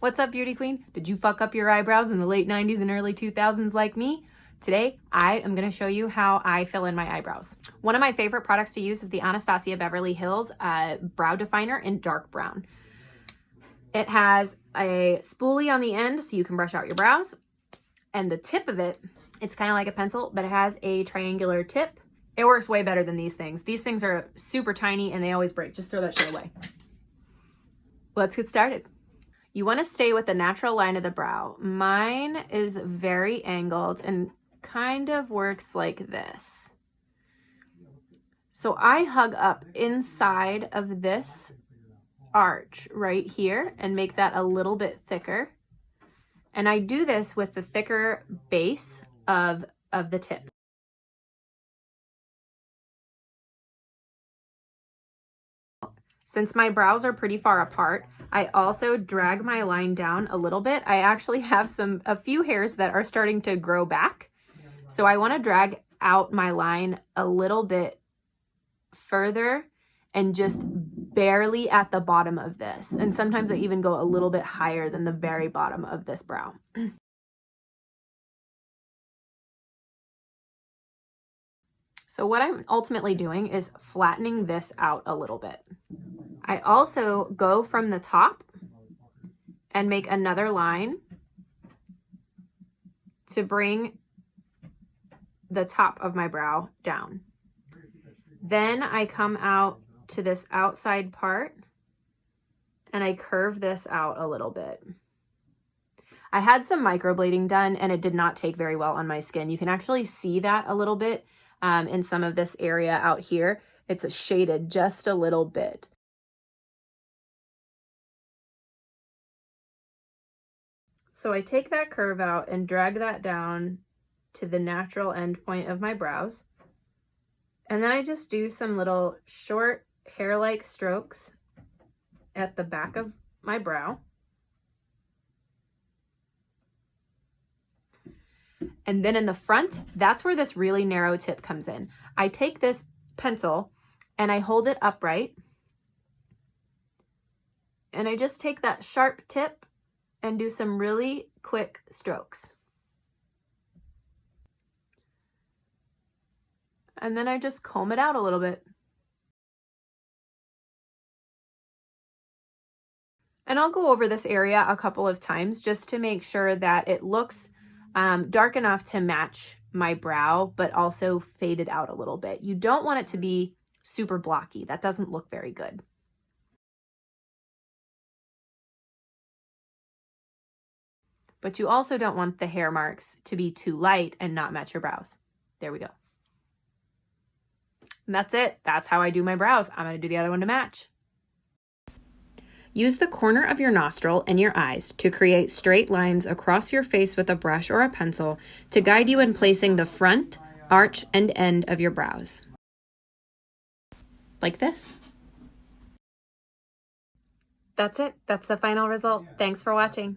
What's up, beauty queen? Did you fuck up your eyebrows in the late 90s and early 2000s like me? Today, I am going to show you how I fill in my eyebrows. One of my favorite products to use is the Anastasia Beverly Hills Brow Definer in dark brown. It has a spoolie on the end so you can brush out your brows. And the tip of it, it's kind of like a pencil, but it has a triangular tip. It works way better than these things. These things are super tiny and they always break. Just throw that shit away. Let's get started. You want to stay with the natural line of the brow. Mine is very angled and kind of works like this. So I hug up inside of this arch right here and make that a little bit thicker. And I do this with the thicker base of the tip. Since my brows are pretty far apart, I also drag my line down a little bit. I actually have a few hairs that are starting to grow back. So I want to drag out my line a little bit further and just barely at the bottom of this. And sometimes I even go a little bit higher than the very bottom of this brow. So what I'm ultimately doing is flattening this out a little bit. I also go from the top and make another line to bring the top of my brow down. Then I come out to this outside part and I curve this out a little bit. I had some microblading done and it did not take very well on my skin. You can actually see that a little bit in some of this area out here. It's shaded just a little bit. So I take that curve out and drag that down to the natural end point of my brows. And then I just do some little short hair-like strokes at the back of my brow. And then in the front, that's where this really narrow tip comes in. I take this pencil and I hold it upright. And I just take that sharp tip and do some really quick strokes. And then I just comb it out a little bit. And I'll go over this area a couple of times just to make sure that it looks dark enough to match my brow, but also faded out a little bit. You don't want it to be super blocky. That doesn't look very good. But you also don't want the hair marks to be too light and not match your brows. There we go. And that's it. That's how I do my brows. I'm going to do the other one to match. Use the corner of your nostril and your eyes to create straight lines across your face with a brush or a pencil to guide you in placing the front, arch, and end of your brows. Like this. That's it. That's the final result. Thanks for watching.